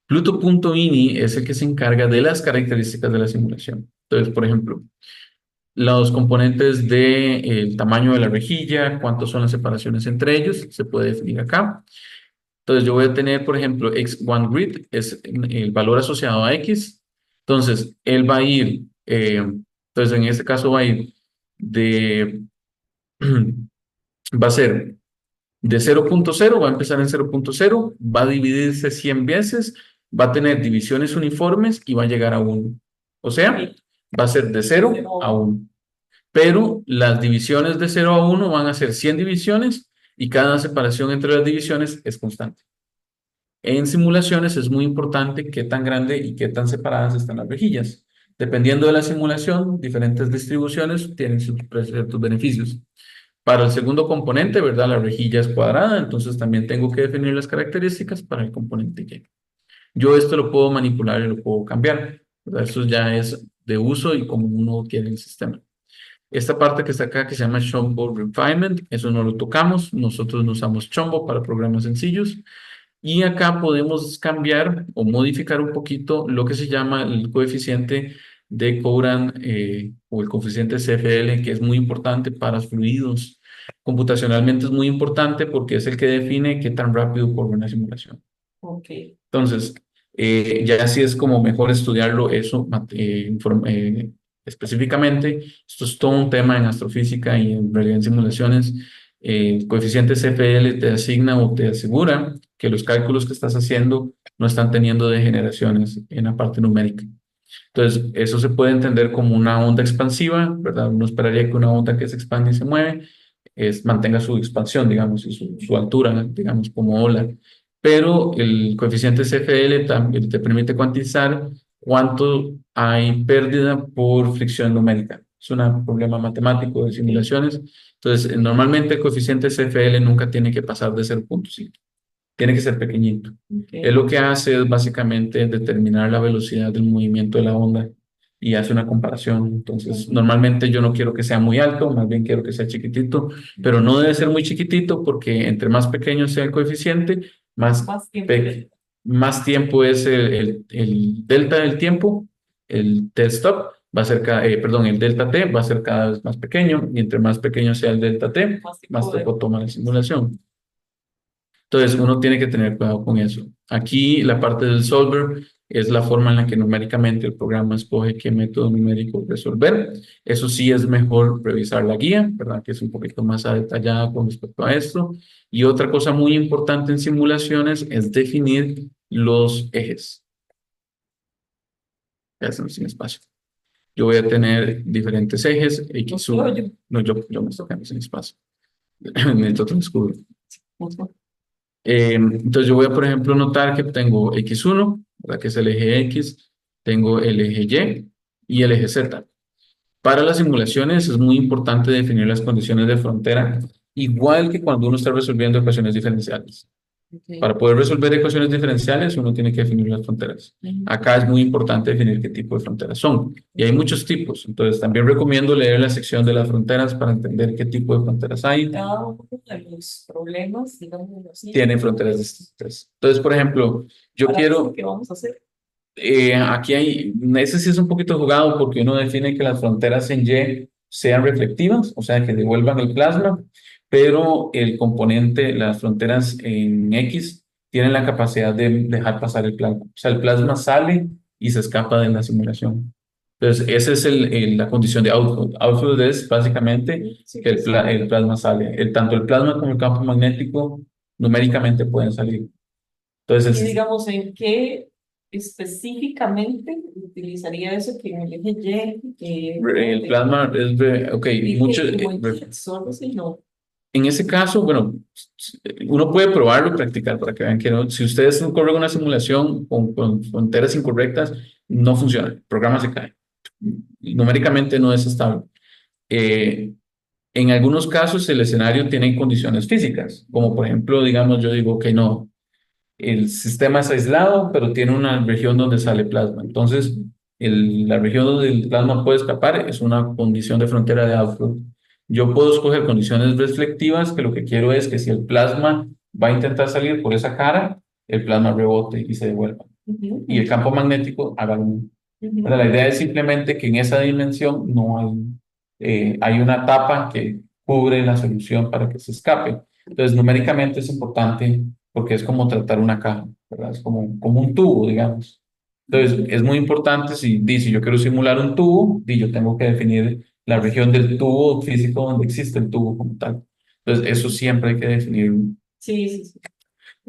Pluto.ini es el que se encarga de las características de la simulación. Entonces, por ejemplo, los componentes del tamaño de la rejilla, cuántas son las separaciones entre ellos, se puede definir acá. Entonces, yo voy a tener, por ejemplo, X1 grid, es el valor asociado a X. Entonces, él va a ir, entonces en este caso va a ir de, va a ser de 0.0, va a empezar en 0.0, va a dividirse 100 veces, va a tener divisiones uniformes y va a llegar a 1. O sea, va a ser de 0 a 1. Pero las divisiones de 0 a 1 van a ser 100 divisiones y cada separación entre las divisiones es constante. En simulaciones es muy importante qué tan grande y qué tan separadas están las rejillas. Dependiendo de la simulación, diferentes distribuciones tienen sus ciertos beneficios. Para el segundo componente, ¿verdad? La rejilla es cuadrada, entonces también tengo que definir las características para el componente Y. Yo esto lo puedo manipular y lo puedo cambiar, ¿verdad? Eso ya es de uso y como uno quiere el sistema. Esta parte que está acá, que se llama Chombo Refinement, eso no lo tocamos. Nosotros no usamos Chombo para programas sencillos. Y acá podemos cambiar o modificar un poquito lo que se llama el coeficiente de Courant o el coeficiente CFL, que es muy importante para fluidos. Computacionalmente es muy importante porque es el que define qué tan rápido corre una simulación. Ok. Entonces, ya así es como mejor estudiarlo eso específicamente. Esto es todo un tema en astrofísica y en realidad en simulaciones. El coeficiente CFL te asigna o te asegura que los cálculos que estás haciendo no están teniendo degeneraciones en la parte numérica. Entonces, eso se puede entender como una onda expansiva, ¿verdad? Uno esperaría que una onda que se expande y se mueve mantenga su expansión, digamos, y su altura, digamos, como ola. Pero el coeficiente CFL también te permite cuantizar cuánto hay pérdida por fricción numérica. Es un problema matemático de simulaciones. Entonces, normalmente el coeficiente CFL nunca tiene que pasar de 0.5. Tiene que ser pequeñito. Él Ok. lo que hace es básicamente determinar la velocidad del movimiento de la onda y hace una comparación. Entonces, normalmente yo no quiero que sea muy alto, más bien quiero que sea chiquitito, pero no debe ser muy chiquitito porque entre más pequeño sea el coeficiente, más, Más tiempo. más tiempo es el delta del tiempo, el t-stop. Va a ser perdón, el delta t va a ser cada vez más pequeño y entre más pequeño sea el delta t, Más más tiempo de... tiempo toma la simulación. Entonces, uno tiene que tener cuidado con eso. Aquí, la parte del solver es la forma en la que numéricamente el programa escoge qué método numérico resolver. Eso sí es mejor revisar la guía, ¿verdad? Que es un poquito más detallada con respecto a esto. Y otra cosa muy importante en simulaciones es definir los ejes. Ya estamos sin espacio. Yo voy a tener diferentes ejes, X, No, yo. no, yo me estoy quedando sin espacio. Necesito otro escudo. Entonces yo voy a, por ejemplo, notar que tengo X1, ¿verdad? Que es el eje X, tengo el eje Y el eje Z. Para las simulaciones es muy importante definir las condiciones de frontera, igual que cuando uno está resolviendo ecuaciones diferenciales. Ok. Para poder resolver ecuaciones diferenciales, uno tiene que definir las fronteras. Acá es muy importante definir qué tipo de fronteras son. Y hay muchos tipos. Entonces, también recomiendo leer la sección de las fronteras para entender qué tipo de fronteras hay. Cada uno de los problemas, digamos así, Tienen fronteras distintas. Entonces, por ejemplo, yo para eso quiero, que vamos a hacer. aquí hay, ese sí es un poquito jugado porque uno define que las fronteras en Y sean reflectivas, o sea, que devuelvan el plasma, pero el componente, las fronteras en X, tienen la capacidad de dejar pasar el plasma. O sea, el plasma sale y se escapa de la simulación. Entonces, esa es la condición de output. Output es básicamente Sí, que que sale. el plasma sale. Tanto el plasma como el campo magnético numéricamente pueden salir. Y Entonces, digamos, ¿en qué específicamente utilizaría eso que en el eje Y, el plasma es, ok, mucho, dije como en kits o algo así, no? en ese caso, bueno, uno puede probarlo y practicar para que vean que no, si ustedes no corren una simulación con fronteras incorrectas, no funciona, el programa se cae. Numéricamente no es estable. Eh, en algunos casos el escenario tiene condiciones físicas, como por ejemplo, digamos, yo digo que no, el sistema es aislado, pero tiene una región donde sale plasma. Entonces, la región donde el plasma puede escapar es una condición de frontera de outflow. Yo puedo escoger condiciones reflectivas, que lo que quiero es que si el plasma va a intentar salir por esa cara, el plasma rebote y se devuelva. y el campo magnético haga lo mismo. Pero la idea es simplemente que en esa dimensión no hay, hay una tapa que cubre la solución para que se escape. Entonces, numéricamente es importante porque es como tratar una caja, ¿verdad? Es como un tubo, digamos. Entonces, es muy importante si dice yo quiero simular un tubo, y yo tengo que definir la región del tubo físico donde existe el tubo como tal. Entonces, eso siempre hay que definirlo. Sí, sí, sí.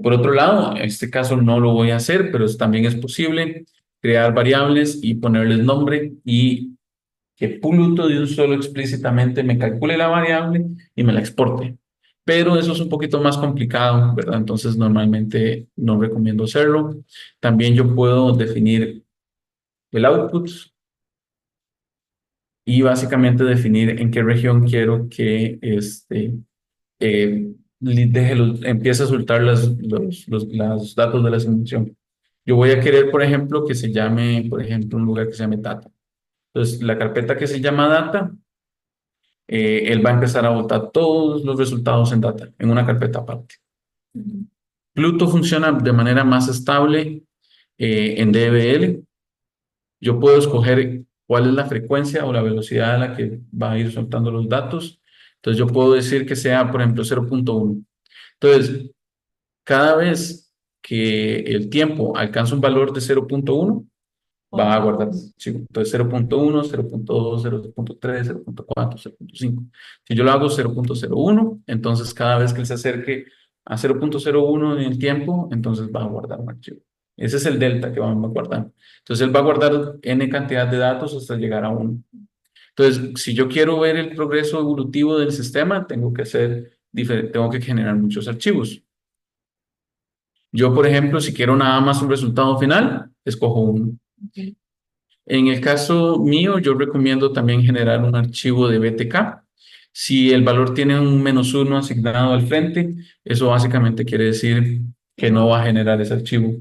Por otro lado, en este caso no lo voy a hacer, pero también es posible crear variables y ponerles nombre y que Pluto de un solo explícitamente me calcule la variable y me la exporte. Pero eso es un poquito más complicado, ¿verdad? Entonces normalmente no recomiendo hacerlo. También yo puedo definir el output y básicamente definir en qué región quiero que empiece a soltar los datos de la simulación. Yo voy a querer, por ejemplo, que se llame, por ejemplo, un lugar que se llame data. Entonces, la carpeta que se llama data, él va a empezar a botar todos los resultados en data, en una carpeta aparte. Pluto funciona de manera más estable en DBL. Yo puedo escoger cuál es la frecuencia o la velocidad a la que va a ir soltando los datos. Entonces, yo puedo decir que sea, por ejemplo, 0.1. Entonces, cada vez que el tiempo alcanza un valor de 0.1, va a guardar archivo. Entonces 0.1, 0.2, 0.3, 0.4, 0.5. Si yo lo hago 0.01, entonces cada vez que él se acerque a 0.01 en el tiempo, entonces va a guardar un archivo. Ese es el delta que vamos a guardar. Entonces él va a guardar n cantidad de datos hasta llegar a 1. Entonces, si yo quiero ver el progreso evolutivo del sistema, tengo que hacer tengo que generar muchos archivos. Yo, por ejemplo, si quiero nada más un resultado final, escojo uno. En el caso mío, yo recomiendo también generar un archivo de BTK. Si el valor tiene un -1 asignado al frente, eso básicamente quiere decir que no va a generar ese archivo.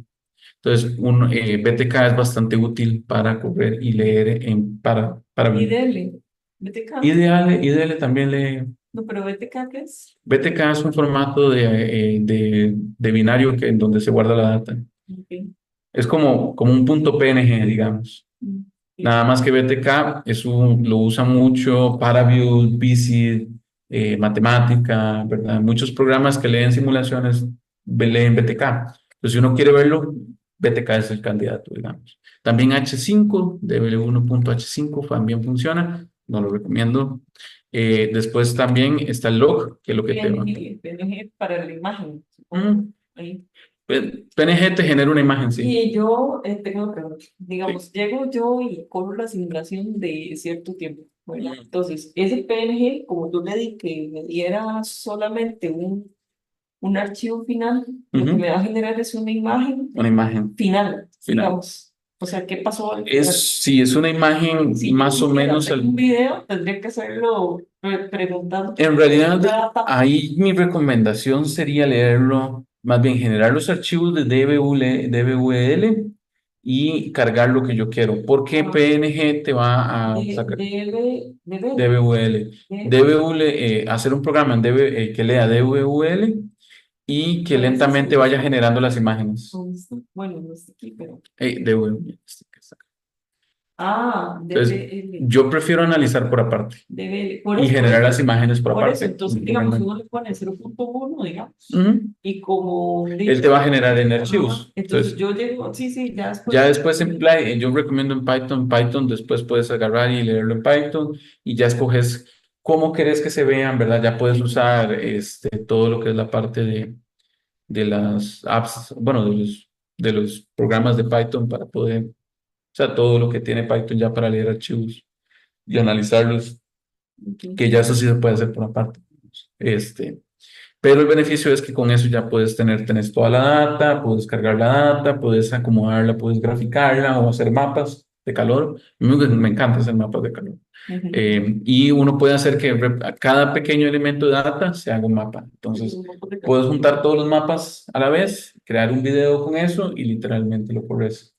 Entonces, BTK es bastante útil para correr y leer para IDL, BTK. IDL también lee. No, pero BTK, ¿qué es? BTK es un formato de binario en donde se guarda la data. Okay. Es como un punto PNG, digamos. Nada más que BTK lo usa mucho para View, Visit, matemática, ¿verdad? Muchos programas que leen simulaciones leen BTK. Entonces, si uno quiere verlo, BTK es el candidato, digamos. También H5, DB1.H5 también funciona, no lo recomiendo. Después también está el log, que es lo que te va. PNG para la imagen. Mm. Ahí. PNG te genera una imagen, sí. Y yo tengo una pregunta. Sí. Digamos, llego yo y corro la simulación de cierto tiempo, ¿verdad? Entonces, ese PNG, como tú le di que me diera solamente un archivo final, lo que me va a generar es una imagen Una imagen final, final. digamos. O sea, ¿qué pasó al final? Sí, es una imagen Si más yo o quisiera menos. hacer un video, tendría que hacerlo preguntando. En realidad, ahí mi recomendación sería leerlo, más bien generar los archivos de DVL y cargar lo que yo quiero, porque PNG te va a sacar DVL. Hacer un programa en que lea DVL y que lentamente vaya generando las imágenes. Bueno, no está aquí, pero. DVL. Entonces, DVL. yo prefiero analizar por aparte Por y eso, generar las imágenes por por aparte. eso, entonces, digamos, uno le pone 0.1, digamos, y como Él te va a generar en archivos. entonces yo llego, sí, ya después. Ya después yo recomiendo en Python después puedes agarrar y leerlo en Python y ya escoges cómo querés que se vean, ¿verdad? Ya puedes usar todo lo que es la parte de las apps, bueno, de los programas de Python para poder, o sea, todo lo que tiene Python ya para leer archivos y analizarlos, que ya eso sí se puede hacer por aparte. Pero el beneficio es que con eso ya tenés toda la data, puedes cargar la data, puedes acomodarla, puedes graficarla o hacer mapas de calor. A mí me encanta hacer mapas de calor. Y uno puede hacer que a cada pequeño elemento de data se haga un mapa. Entonces, puedes juntar todos los mapas a la vez, crear un video con eso y literalmente lo corres.